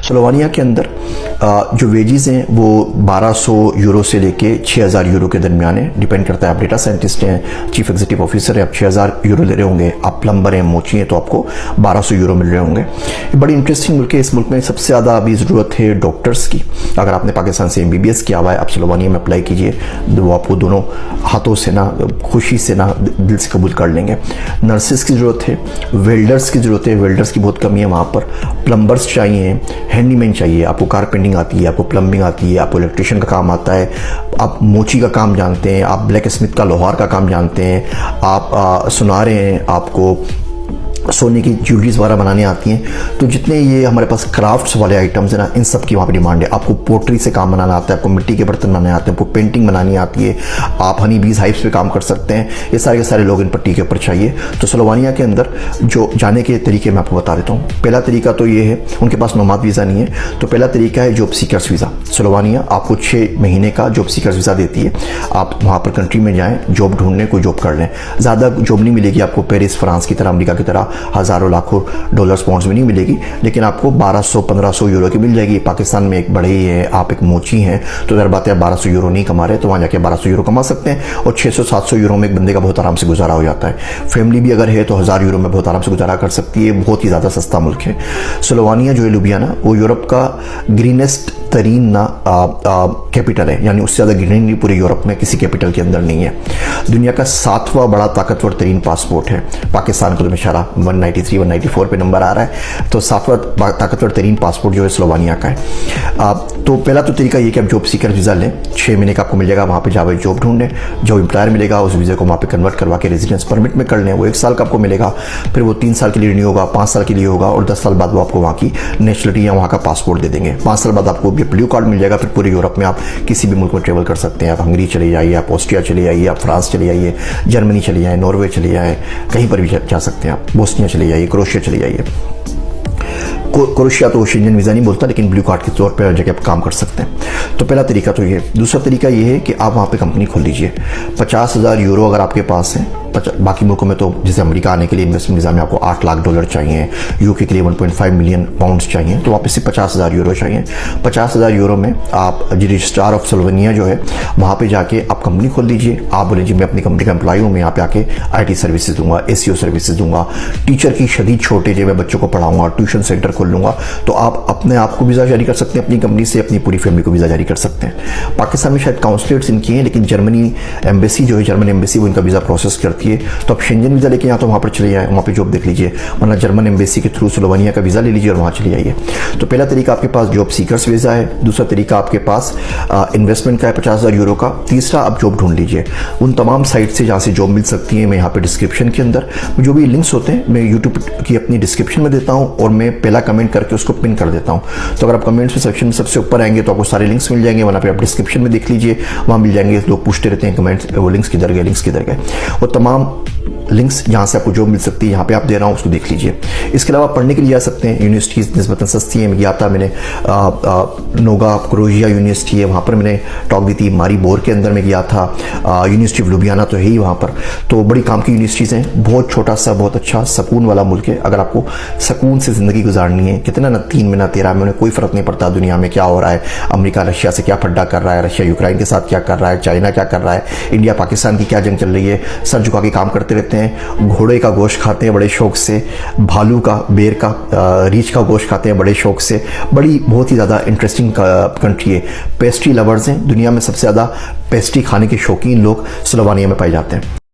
Slovenia के अंदर जो वेजेस हैं वो 1200 यूरो से लेके 6000 यूरो के दरमियान है। डिपेंड करता है, आप डेटा साइंटिस्ट हैं, चीफ एग्जीक्यूटिव ऑफिसर है, आप 6000 यूरो ले रहे होंगे। आप प्लम्बर हैं, मोची हैं, तो आपको 1200 यूरो मिल रहे होंगे। ये बड़ी इंटरेस्टिंग मुल्क है। इस मुल्क में सबसे ज़्यादा अभी ज़रूरत है डॉक्टर्स की। अगर आपने पाकिस्तान से MBBS किया हुआ है, आप स्लोवानिया में अप्लाई कीजिए, वो आपको दोनों हाथों से ना, खुशी से ना, दिल से कबूल कर लेंगे। नर्सेस की ज़रूरत है, वेल्डर्स की ज़रूरत है, वेल्डर्स की बहुत कमी है वहाँ पर। प्लम्बर्स चाहिए, हैंडीमैन चाहिए, आपको कारपेंटिंग आती है, आपको प्लम्बिंग आती है, आपको इलेक्ट्रिशियन का काम आता है, आप मोची का काम जानते हैं, आप ब्लैक स्मिथ का लोहार का काम जानते हैं, आप सुनारे हैं, आपको सोने की ज्वेलरीज वगैरह बनाने आती हैं। तो जितने ये हमारे पास क्राफ्ट्स वाले आइटम्स हैं ना, इन सब की वहाँ पर डिमांड है। आपको पोट्री से काम बनाना आता है, आपको मिट्टी के बर्तन बनाने आते हैं, आपको पेंटिंग बनानी आती है, आप हनी बीज हाइव्स पे काम कर सकते हैं। ये सारे के सारे लोग इन पट्टी के ऊपर चाहिए। तो स्लोवानिया के अंदर जो जाने के तरीके मैं आपको बता देता हूँ। पहला तरीका तो ये है, उनके पास नोमाद वीज़ा नहीं है, तो पहला तरीका है जॉब सीकर्स वीज़ा। स्लोवानिया आपको 6 महीने का जॉब सीकर्स वीज़ा देती है। आप वहाँ पर कंट्री में जाएँ, जॉब ढूंढने, कोई जॉब कर लें। ज़्यादा जॉब नहीं मिलेगी आपको पेरिस, फ्रांस की तरह, अमेरिका की तरह हज़ारों लाखों डॉलर्स पाउंड्स में नहीं मिलेगी, लेकिन आपको 1200-1500 यूरो की मिल जाएगी। पाकिस्तान में एक बड़े ही है, आप एक मोची हैं, तो अगर बात है 1200 यूरो नहीं कमा रहे, तो वहाँ जाके 1200 यूरो कमा सकते हैं। और 600-700 यूरो में एक बंदे का बहुत आराम से गुजारा हो जाता है। फैमिली भी अगर है तो 1000 यूरो में बहुत आराम से गुजारा कर सकती है। बहुत ही ज़्यादा सस्ता मुल्क है स्लोवानिया जो है। लुबियाना वो यूरोप का ग्रीनेस्ट तरीन ना कैपिटल है, यानी उससे ज़्यादा ग्रीनरी पूरे यूरोप में किसी कैपिटल के अंदर नहीं है। दुनिया का 7वां बड़ा ताकतवर तरीन पासपोर्ट है। पाकिस्तान को तो बेचारा 194 पे नंबर आ रहा है, तो 7वां ताकतवर तरीन पासपोर्ट जो है स्लोवानिया का है। तो पहला तो तरीका ये कि आप जॉब सीकर वीज़ा लें, 6 महीने का आपको मिल जाएगा। वहाँ पे जाकर जॉब ढूंढें, जो एम्प्लॉयर मिलेगा उस वीज़े को वहाँ पे कन्वर्ट करवा के रेजिडेंस परमिट में कर लें। वो 1 साल का आपको मिलेगा, फिर वो 3 साल के लिए रिन्यू होगा, 5 साल के लिए होगा, और 10 साल बाद वो आपको वहाँ की नेशनलिटी या वहाँ का पासपोर्ट दे देंगे। 5 साल बाद आपको ब्लू कार्ड मिल जाएगा। फिर पूरे यूरोप में आप किसी भी मुल्क में ट्रेवल कर सकते हैं। आप हंगरी चले जाइए, आप ऑस्ट्रिया चले जाइए, आप फ्रांस चले जाइए, जर्मनी चले जाइए, नॉर्वे चले जाए, कहीं पर भी जा सकते हैं आप। बोस्निया चले जाइए, क्रोएशिया चले जाइए। क्रोएशिया तो शेंजन वीज़ा नहीं बोलता, लेकिन ब्लू कार्ड के तौर पर जगह आप काम कर सकते हैं। तो पहला तरीका तो ये। दूसरा तरीका ये है कि आप वहाँ पे कंपनी खोल लीजिए। 50,000 यूरो अगर आपके पास है, बाकी मुल्कों में तो जैसे अमेरिका आने के लिए इन्वेस्टमेंट वीज़ा में आपको 8 लाख डॉलर चाहिए, यूके के लिए 1.5 मिलियन पाउंड्स चाहिए, तो वापस से 50,000 यूरो चाहिए। 50,000 यूरो में आप रजिस्ट्रार ऑफ स्लोवेनिया जो है वहाँ पे जाके आप कंपनी खोल लीजिए। आप बोले जी मैं अपनी कंपनी का एम्प्लॉय हूँ, मैं यहाँ पे आके IT सर्विसेज दूंगा, SEO सर्विसेज दूंगा, टीचर की शदीद शॉर्टेज है, मैं बच्चों को पढ़ाऊंगा, ट्यूशन सेंटर खोल लूँगा। तो आप अपने आप को वीज़ा जारी कर सकते हैं, अपनी कंपनी से अपनी पूरी फैमिली को वीज़ा जारी कर सकते हैं। पाकिस्तान में शायद काउंसलेट्स इनकी हैं, लेकिन जर्मनी एम्बेसी जो है, जर्मन एम्बेसी वो इनका वीज़ा प्रोसेस करती है। तो आप शेंजन वीज़ा लेके यहाँ तो वहाँ पर चले जाए, वहाँ पे जॉब देख लीजिए, वरना जर्मन एम्बेसी के थ्रू स्लोवानिया का वीज़ा ले लीजिए और वहाँ चले जाइए। तो पहला तरीका आपके पास जॉब सीकर्स वीज़ा है। दूसरा तरीका आपके पास इन्वेस्टमेंट का है 50,000 यूरो का। तीसरा आप जॉब ढूंढ लीजिए उन तमाम साइट से जहाँ से जॉब मिल सकती है। मैं यहाँ पे डिस्क्रिप्शन के अंदर जो भी लिंक्स होते हैं मैं यूट्यूब की अपनी डिस्क्रिप्शन में देता हूँ, और मैं पहला कमेंट करके उसको पिन कर देता हूँ। तो अगर आप कमेंट्स में सेक्शन में सबसे ऊपर आएंगे तो आपको सारे लिंक्स मिल जाएंगे, वहाँ पे आप डिस्क्रिप्शन में देख लीजिए, वहाँ मिल जाएंगे। लोग पूछते रहते हैं कमेंट्स, वो लिंक्स किधर गए, लिंक्स किधर गए। वो तमाम लिंक्स जहाँ से आपको जॉब मिल सकती है यहाँ पे आप दे रहा हूँ, उसको देख लीजिए। इसके अलावा पढ़ने के लिए जा सकते हैं। यूनिवर्सिटीज़ निस्बतन सस्ती हैं। मैं गया था, मैंने नोगा क्रोएशिया यूनिवर्सिटी है, वहाँ पर मैंने टॉक दी थी। मारी बोर के अंदर में गया था। यूनिवर्सिटी ऑफ लुबियाना तो है ही वहाँ पर। तो बड़ी काम की यूनिवर्सिटीज़ हैं। बहुत छोटा सा, बहुत अच्छा सुकून वाला मुल्क है। अगर आपको सुकून से ज़िंदगी गुजारनी है, कितना ना 3 महीना 13 महीने कोई फ़र्क नहीं पड़ता दुनिया में क्या हो रहा है। अमेरिका रशिया से क्या फड्डा कर रहा है, रशिया यूक्रेन के साथ क्या कर रहा है, चाइना क्या कर रहा है, इंडिया पाकिस्तान की क्या जंग चल रही है। सर झुका के काम करते रहते हैं। घोड़े का गोश्त खाते हैं बड़े शौक से, भालू का, बेर का, रीछ का गोश्त खाते हैं बड़े शौक से। बड़ी बहुत ही ज़्यादा इंटरेस्टिंग कंट्री है। पेस्ट्री लवर्स हैं। दुनिया में सबसे ज़्यादा पेस्ट्री खाने के शौकीन लोग स्लोवानिया में पाए जाते हैं।